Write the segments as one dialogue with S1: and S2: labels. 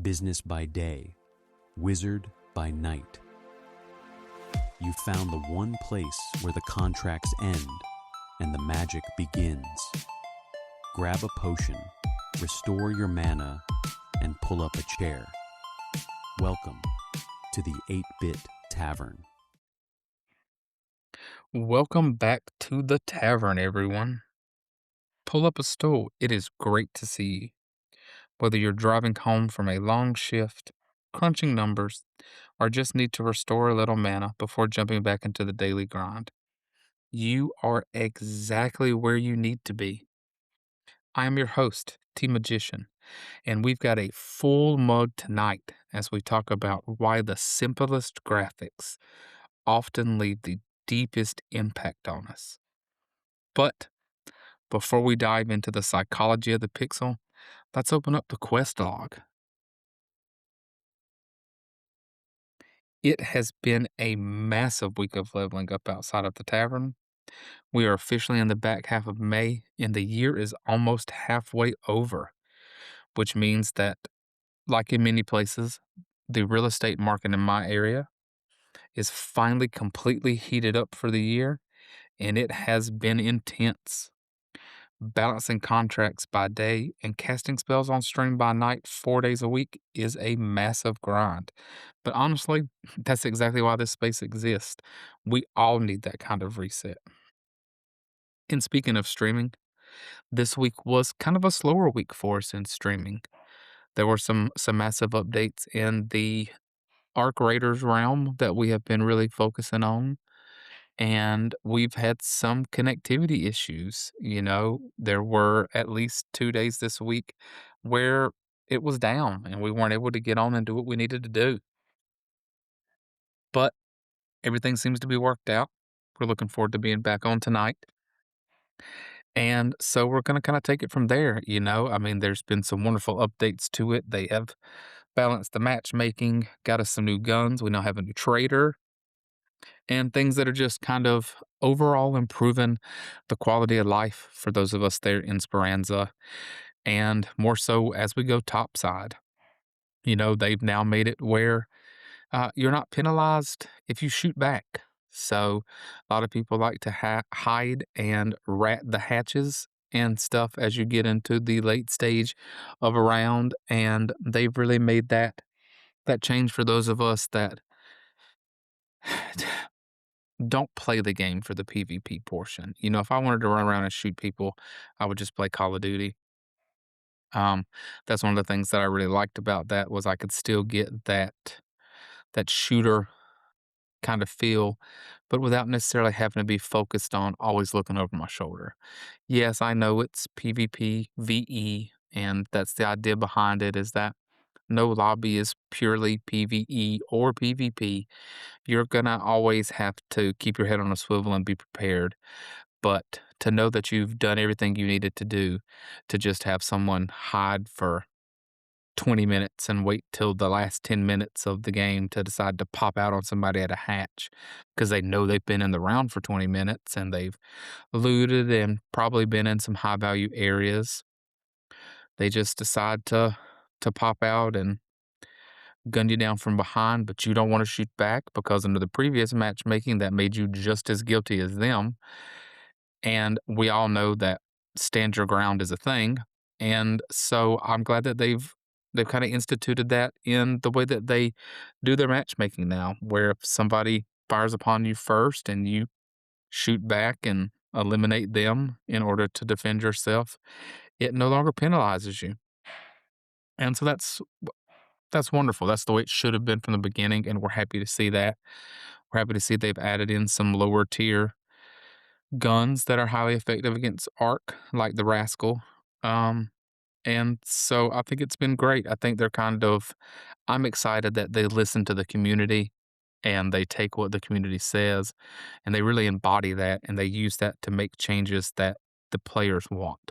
S1: business by day, wizard by night. You found the one place where the contracts end and the magic begins. Grab a potion, restore your mana, and pull up a chair. Welcome to the 8-Bit Tavern.
S2: Welcome back to the tavern, everyone. Pull up a stool. It is great to see you. Whether you're driving home from a long shift, crunching numbers, or just need to restore a little mana before jumping back into the daily grind, you are exactly where you need to be. I am your host, T Magician, and we've got a full mug tonight as we talk about why the simplest graphics often leave the deepest impact on us. But before we dive into the psychology of the pixel, let's open up the quest log. It has been a massive week of leveling up outside of the tavern. We are officially in the back half of May, and the year is almost halfway over, which means that, like in many places, the real estate market in my area is finally completely heated up for the year, and it has been intense. Balancing contracts by day and casting spells on stream by night 4 days a week is a massive grind. But honestly, that's exactly why this space exists. We all need that kind of reset. And speaking of streaming, this week was kind of a slower week for us in streaming. There were some massive updates in the Arc Raiders realm that we have been really focusing on. And we've had some connectivity issues. There were at least 2 days this week where it was down and we weren't able to get on and do what we needed to do. But everything seems to be worked out. We're looking forward to being back on tonight. And so we're going to kind of take it from there. There's been some wonderful updates to it. They have balanced the matchmaking, got us some new guns. We now have a new trader, and things that are just kind of overall improving the quality of life for those of us there in Speranza, and more so as we go topside. They've now made it where you're not penalized if you shoot back. So a lot of people like to hide and rat the hatches and stuff as you get into the late stage of a round, and they've really made that change for those of us that don't play the game for the PvP portion. If I wanted to run around and shoot people, I would just play Call of Duty. That's one of the things that I really liked about that was I could still get that shooter kind of feel, but without necessarily having to be focused on always looking over my shoulder. Yes, I know it's PvP, VE, and that's the idea behind it, is that no lobby is purely PvE or PvP. You're going to always have to keep your head on a swivel and be prepared. But to know that you've done everything you needed to do to just have someone hide for 20 minutes and wait till the last 10 minutes of the game to decide to pop out on somebody at a hatch because they know they've been in the round for 20 minutes and they've looted and probably been in some high value areas. They just decide to pop out and gun you down from behind, but you don't want to shoot back because under the previous matchmaking that made you just as guilty as them. And we all know that stand your ground is a thing. And so I'm glad that they've kind of instituted that in the way that they do their matchmaking now, where if somebody fires upon you first and you shoot back and eliminate them in order to defend yourself, it no longer penalizes you. And so that's wonderful. That's the way it should have been from the beginning, and we're happy to see that. We're happy to see they've added in some lower tier guns that are highly effective against Arc, like the Rascal. And so I think it's been great. I think I'm excited that they listen to the community and they take what the community says and they really embody that and they use that to make changes that the players want.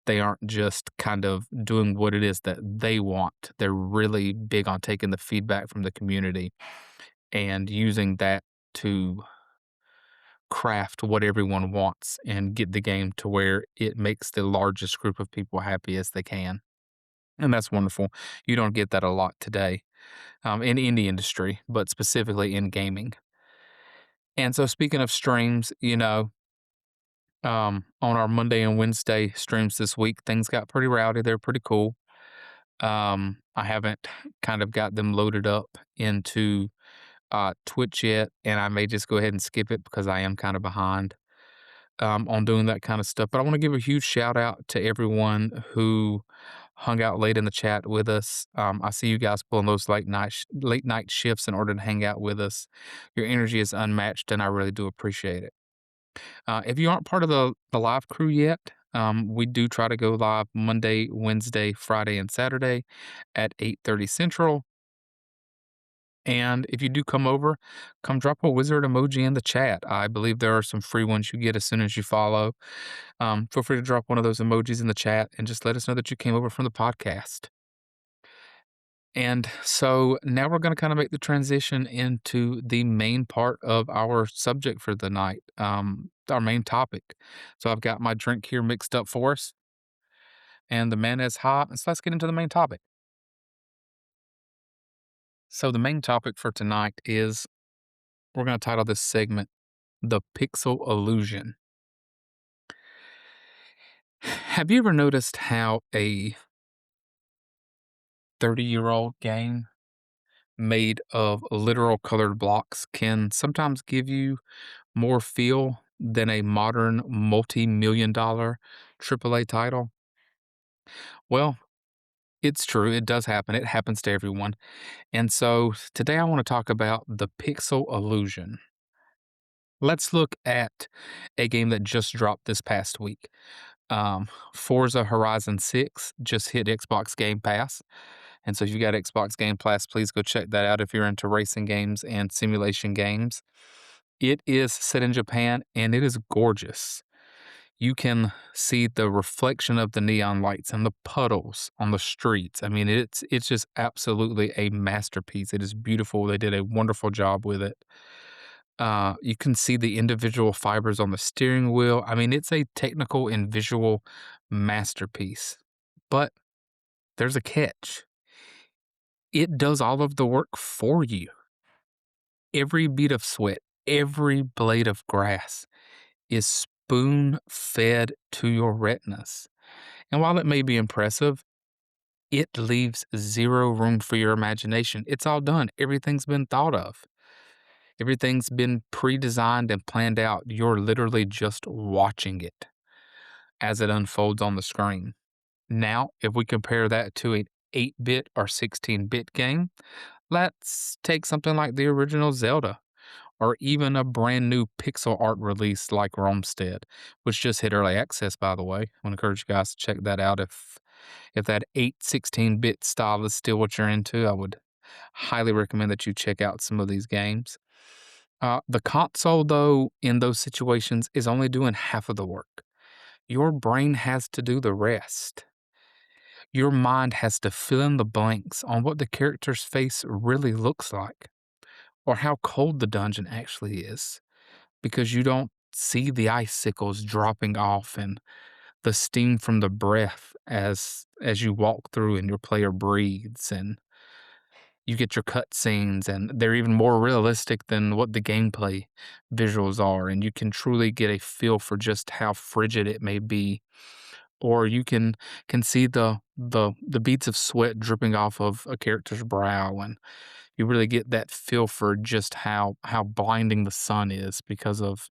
S2: They aren't just kind of doing what it is that they want. They're really big on taking the feedback from the community and using that to craft what everyone wants and get the game to where it makes the largest group of people happy as they can. and that's wonderful. You don't get that a lot today, in any industry, but specifically in gaming. And so speaking of streams, on our Monday and Wednesday streams this week, things got pretty rowdy. They're pretty cool. I haven't kind of got them loaded up into Twitch yet, and I may just go ahead and skip it because I am kind of behind on doing that kind of stuff. But I want to give a huge shout out to everyone who hung out late in the chat with us. I see you guys pulling those late night shifts in order to hang out with us. Your energy is unmatched, and I really do appreciate it. If you aren't part of the live crew yet, we do try to go live Monday, Wednesday, Friday, and Saturday at 8:30 Central. And if you do come over, come drop a wizard emoji in the chat. I believe there are some free ones you get as soon as you follow. Feel free to drop one of those emojis in the chat and just let us know that you came over from the podcast. And so now we're going to kind of make the transition into the main part of our subject for the night, our main topic. So I've got my drink here mixed up for us, and the man is hot. And so let's get into the main topic. So the main topic for tonight is we're going to title this segment The Pixel Illusion. Have you ever noticed how a 30-year-old game made of literal colored blocks can sometimes give you more feel than a modern multi-million dollar AAA title? Well, it's true. It does happen. It happens to everyone. And so today I want to talk about the pixel illusion. Let's look at a game that just dropped this past week. Forza Horizon 6 just hit Xbox Game Pass. And so if you got Xbox Game Pass, please go check that out if you're into racing games and simulation games. It is set in Japan and it is gorgeous. You can see the reflection of the neon lights and the puddles on the streets. I mean, it's just absolutely a masterpiece. It is beautiful. They did a wonderful job with it. You can see the individual fibers on the steering wheel. I mean, it's a technical and visual masterpiece. But there's a catch. It does all of the work for you. Every bead of sweat, every blade of grass is spoon fed to your retinas. And while it may be impressive, it leaves zero room for your imagination. It's all done. Everything's been thought of. Everything's been pre-designed and planned out. You're literally just watching it as it unfolds on the screen. Now, if we compare that to an 8-bit or 16-bit game, let's take something like the original Zelda or even a brand new pixel art release like Romstead, which just hit early access, by the way. I want to encourage you guys to check that out. If that 16-bit style is still what you're into, I would highly recommend that you check out some of these games. The console, though, in those situations is only doing half of the work. Your brain has to do the rest. Your mind has to fill in the blanks on what the character's face really looks like or how cold the dungeon actually is because you don't see the icicles dropping off and the steam from the breath as you walk through and your player breathes and you get your cutscenes and they're even more realistic than what the gameplay visuals are and you can truly get a feel for just how frigid it may be or you can see the beads of sweat dripping off of a character's brow and you really get that feel for just how blinding the sun is because of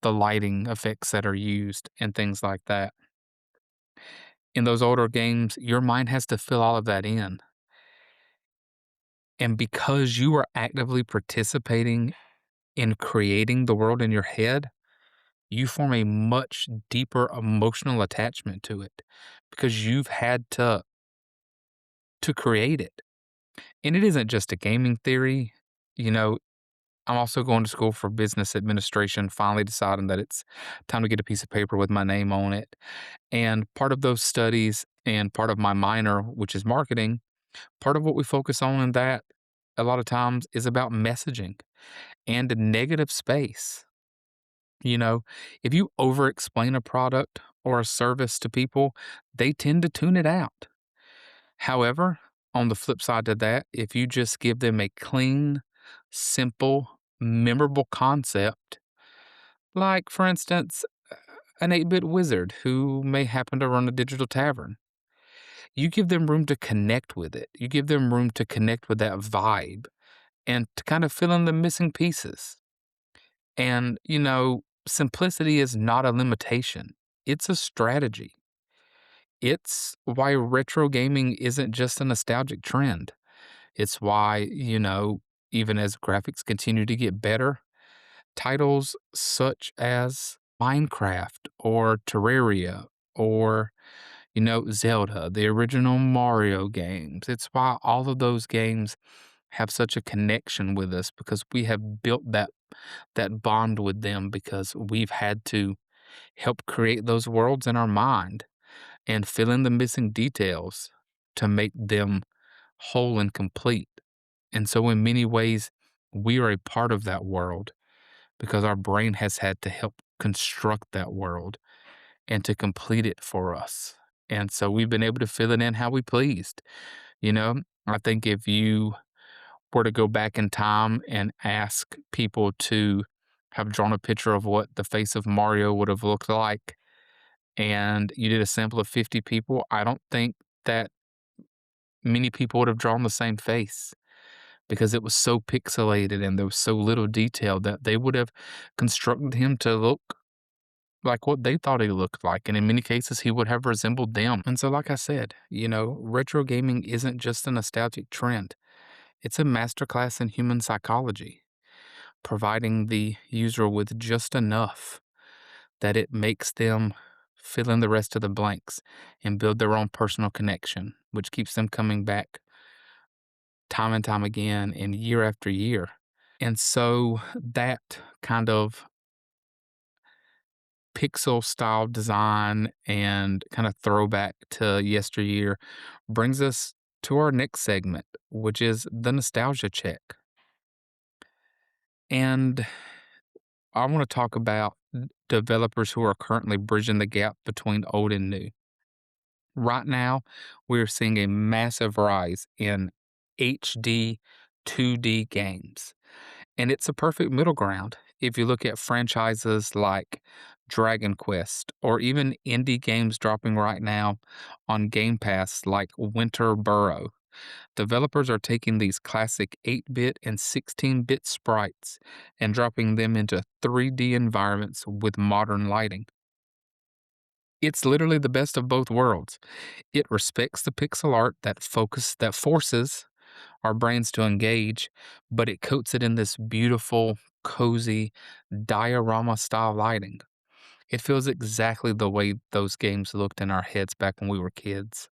S2: the lighting effects that are used and things like that. In those older games, your mind has to fill all of that in. And because you are actively participating in creating the world in your head, you form a much deeper emotional attachment to it because you've had to create it. And it isn't just a gaming theory. You know, I'm also going to school for business administration, finally deciding that it's time to get a piece of paper with my name on it. And part of those studies and part of my minor, which is marketing, part of what we focus on in that a lot of times is about messaging and a negative space. You know, if you over explain a product or a service to people, they tend to tune it out. However, on the flip side to that, if you just give them a clean, simple, memorable concept, like for instance, an 8-bit wizard who may happen to run a digital tavern, you give them room to connect with it. You give them room to connect with that vibe and to kind of fill in the missing pieces. And, simplicity is not a limitation, it's a strategy. It's why retro gaming isn't just a nostalgic trend. It's why, even as graphics continue to get better, titles such as Minecraft or Terraria or, Zelda, the original Mario games, it's why all of those games have such a connection with us because we have built that bond with them because we've had to help create those worlds in our mind and fill in the missing details to make them whole and complete. And so, in many ways, we are a part of that world because our brain has had to help construct that world and to complete it for us. And so, we've been able to fill it in how we pleased. You know, I think if you were to go back in time and ask people to have drawn a picture of what the face of Mario would have looked like, and you did a sample of 50 people, I don't think that many people would have drawn the same face because it was so pixelated and there was so little detail that they would have constructed him to look like what they thought he looked like. And in many cases, he would have resembled them. And so, like I said, retro gaming isn't just a nostalgic trend, it's a masterclass in human psychology, providing the user with just enough that it makes them fill in the rest of the blanks and build their own personal connection, which keeps them coming back time and time again and year after year. And so that kind of pixel style design and kind of throwback to yesteryear brings us to our next segment, which is the nostalgia check. And I want to talk about developers who are currently bridging the gap between old and new. Right now, we're seeing a massive rise in HD 2D games, and it's a perfect middle ground. If you look at franchises like Dragon Quest or even indie games dropping right now on Game Pass like Winter Burrow, developers are taking these classic 8-bit and 16-bit sprites and dropping them into 3D environments with modern lighting. It's literally the best of both worlds. It respects the pixel art that forces our brains to engage, but it coats it in this beautiful, cozy diorama style lighting. It feels exactly the way those games looked in our heads back when we were kids.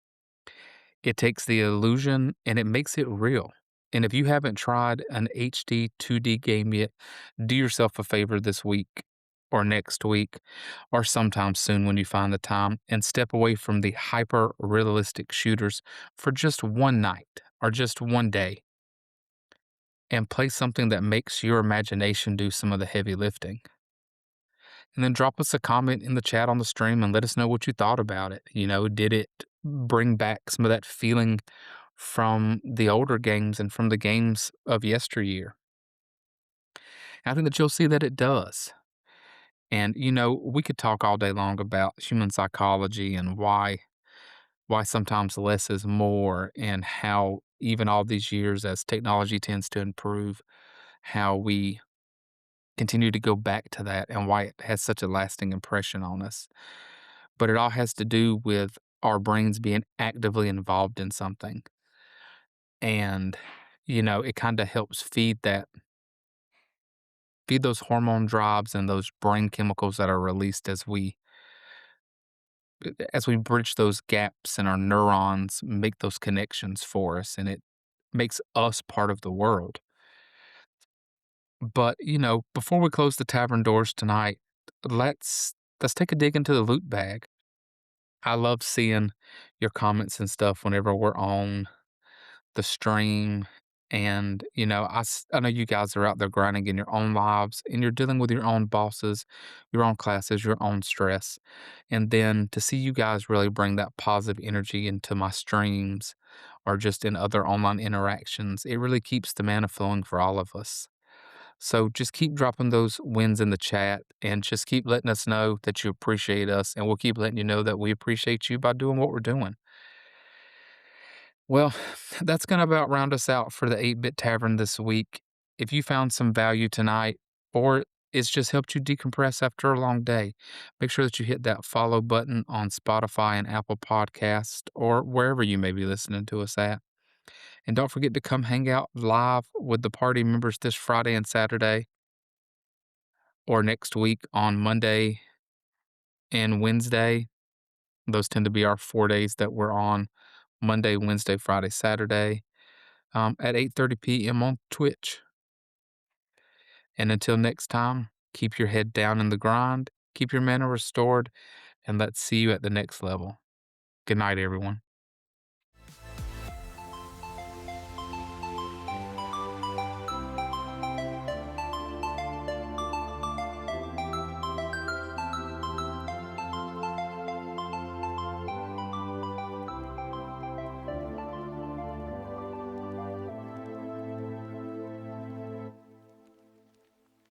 S2: It takes the illusion and it makes it real. And if you haven't tried an HD 2D game yet, do yourself a favor this week or next week or sometime soon when you find the time and step away from the hyper realistic shooters for just one night or just one day and play something that makes your imagination do some of the heavy lifting. And then drop us a comment in the chat on the stream and let us know what you thought about it. Did it bring back some of that feeling from the older games and from the games of yesteryear? I think that you'll see that it does. And we could talk all day long about human psychology and why sometimes less is more and how even all these years as technology tends to improve, how we continue to go back to that and why it has such a lasting impression on us. But it all has to do with our brains being actively involved in something. And, it kind of helps feed those hormone drives and those brain chemicals that are released as we bridge those gaps in our neurons, make those connections for us, and it makes us part of the world. But, before we close the tavern doors tonight, let's take a dig into the loot bag. I love seeing your comments and stuff whenever we're on the stream. And, I know you guys are out there grinding in your own lives and you're dealing with your own bosses, your own classes, your own stress. And then to see you guys really bring that positive energy into my streams or just in other online interactions. It really keeps the mana flowing for all of us. So just keep dropping those wins in the chat and just keep letting us know that you appreciate us. And we'll keep letting you know that we appreciate you by doing what we're doing. Well, that's going to about round us out for the 8 Bit Tavern this week. If you found some value tonight, or it's just helped you decompress after a long day, make sure that you hit that follow button on Spotify and Apple Podcast or wherever you may be listening to us at. And don't forget to come hang out live with the party members this Friday and Saturday, or next week on Monday and Wednesday. Those tend to be our 4 days that we're on: Monday, Wednesday, Friday, Saturday, at 8:30 p.m. on Twitch. And until next time, keep your head down in the grind, keep your mana restored, and let's see you at the next level. Good night, everyone.